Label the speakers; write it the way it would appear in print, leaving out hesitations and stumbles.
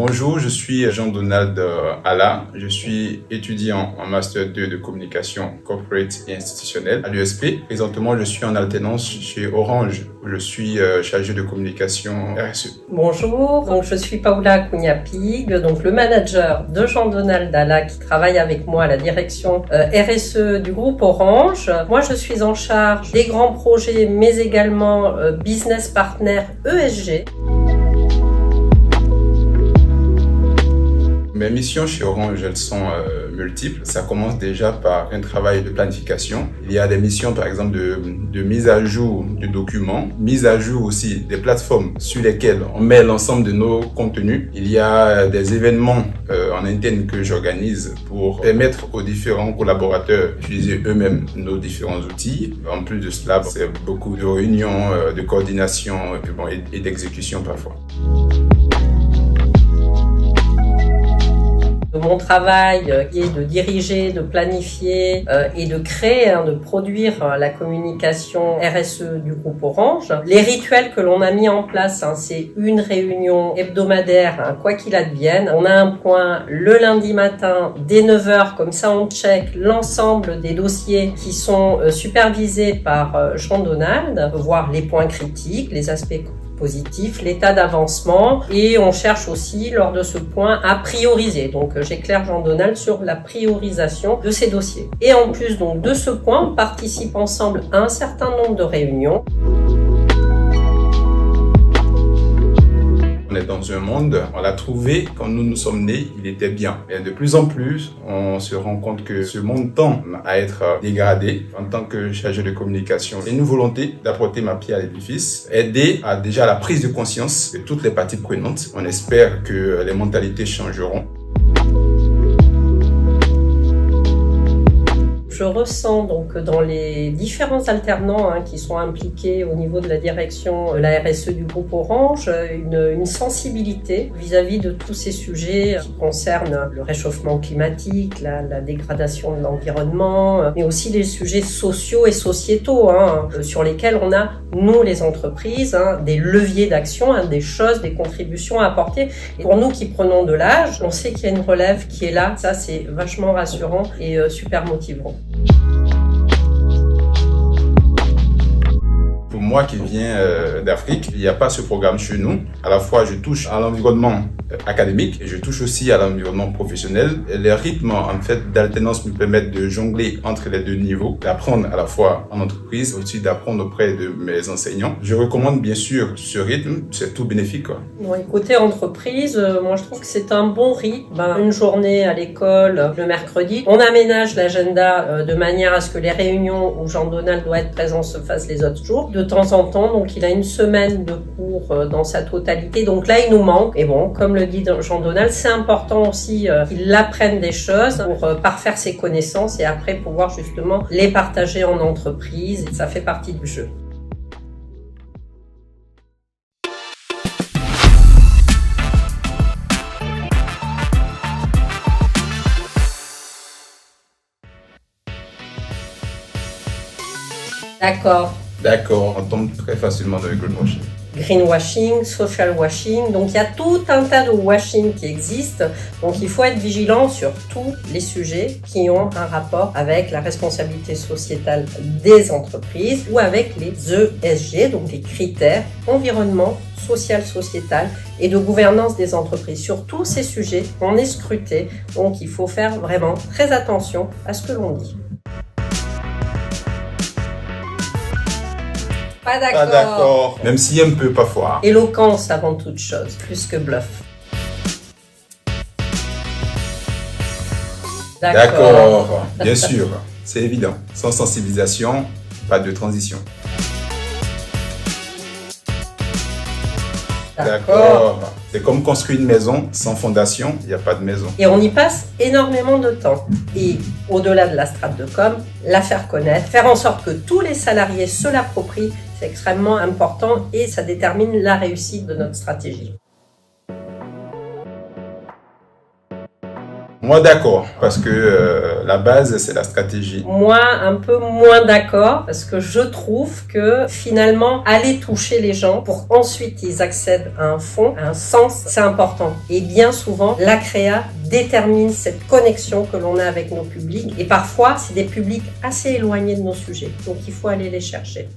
Speaker 1: Bonjour, je suis Jean-Donald Alla. Je suis étudiant en Master 2 de communication corporate et institutionnelle à l'USP. Présentement, je suis en alternance chez Orange, où je suis chargé de communication RSE.
Speaker 2: Bonjour, donc je suis Paula Cunha-Pig, donc le manager de Jean-Donald Alla qui travaille avec moi à la direction RSE du groupe Orange. Moi, je suis en charge des grands projets, mais également business partner ESG.
Speaker 1: Mes missions chez Orange, elles sont multiples. Ça commence déjà par un travail de planification. Il y a des missions, par exemple, de mise à jour de documents, mise à jour aussi des plateformes sur lesquelles on met l'ensemble de nos contenus. Il y a des événements en interne que j'organise pour permettre aux différents collaborateurs d'utiliser eux-mêmes nos différents outils. En plus de cela, c'est beaucoup de réunions, de coordination et d'exécution parfois.
Speaker 2: Mon travail qui est de diriger, de planifier et de créer, de produire la communication RSE du groupe Orange. Les rituels que l'on a mis en place, c'est une réunion hebdomadaire, quoi qu'il advienne. On a un point le lundi matin dès 9 h, comme ça on check l'ensemble des dossiers qui sont supervisés par Jean-Donald, voir les points critiques, les aspects positif, l'état d'avancement, et on cherche aussi lors de ce point à prioriser. Donc j'éclaire Jean-Donald sur la priorisation de ces dossiers. Et en plus donc de ce point, on participe ensemble à un certain nombre de réunions.
Speaker 1: On est dans un monde, on l'a trouvé quand nous nous sommes nés, il était bien. Mais de plus en plus, on se rend compte que ce monde tend à être dégradé. En tant que chargé de communication, j'ai une volonté d'apporter ma pierre à l'édifice, aider à déjà la prise de conscience de toutes les parties prenantes. On espère que les mentalités changeront.
Speaker 2: Je ressens donc dans les différents alternants qui sont impliqués au niveau de la direction de la RSE du groupe Orange une sensibilité vis-à-vis de tous ces sujets qui concernent le réchauffement climatique, la dégradation de l'environnement, mais aussi les sujets sociaux et sociétaux sur lesquels on a, nous les entreprises, des leviers d'action, des choses, des contributions à apporter. Et pour nous qui prenons de l'âge, on sait qu'il y a une relève qui est là. Ça, c'est vachement rassurant et super motivant.
Speaker 1: Pour moi qui viens d'Afrique, il n'y a pas ce programme chez nous. À la fois, je touche à l'environnement académique et je touche aussi à l'environnement professionnel. Et les rythmes en fait d'alternance me permettent de jongler entre les deux niveaux, d'apprendre à la fois en entreprise, aussi d'apprendre auprès de mes enseignants. Je recommande bien sûr ce rythme, c'est tout bénéfique.
Speaker 2: Bon, côté entreprise, moi je trouve que c'est un bon rythme. Une journée à l'école le mercredi, on aménage l'agenda de manière à ce que les réunions où Jean-Donald doit être présent se fassent les autres jours. De temps en temps, donc il a une semaine de cours dans sa totalité, donc là il nous manque. Et bon, comme le dit Jean-Donald, c'est important aussi qu'il apprenne des choses pour parfaire ses connaissances et après pouvoir justement les partager en entreprise. Ça fait partie du jeu.
Speaker 1: D'accord, on tombe très facilement dans le greenwashing.
Speaker 2: Greenwashing, social washing, donc il y a tout un tas de washing qui existe, donc il faut être vigilant sur tous les sujets qui ont un rapport avec la responsabilité sociétale des entreprises ou avec les ESG, donc les critères environnement, social, sociétal et de gouvernance des entreprises. Sur tous ces sujets, on est scruté, donc il faut faire vraiment très attention à ce que l'on dit. Pas d'accord.
Speaker 1: Même si un peu parfois.
Speaker 2: Éloquence avant toute chose, plus que bluff.
Speaker 1: D'accord. Bien sûr, c'est évident. Sans sensibilisation, pas de transition. D'accord. C'est comme construire une maison sans fondation, il n'y a pas de maison.
Speaker 2: Et on y passe énormément de temps. Et au-delà de la strate de com, la faire connaître, faire en sorte que tous les salariés se l'approprient, c'est extrêmement important et ça détermine la réussite de notre stratégie.
Speaker 1: Moi, d'accord, parce que la base, c'est la stratégie.
Speaker 2: Moi, un peu moins d'accord, parce que je trouve que finalement, aller toucher les gens pour ensuite ils accèdent à un fond, à un sens, c'est important. Et bien souvent, la créa détermine cette connexion que l'on a avec nos publics. Et parfois, c'est des publics assez éloignés de nos sujets. Donc, il faut aller les chercher.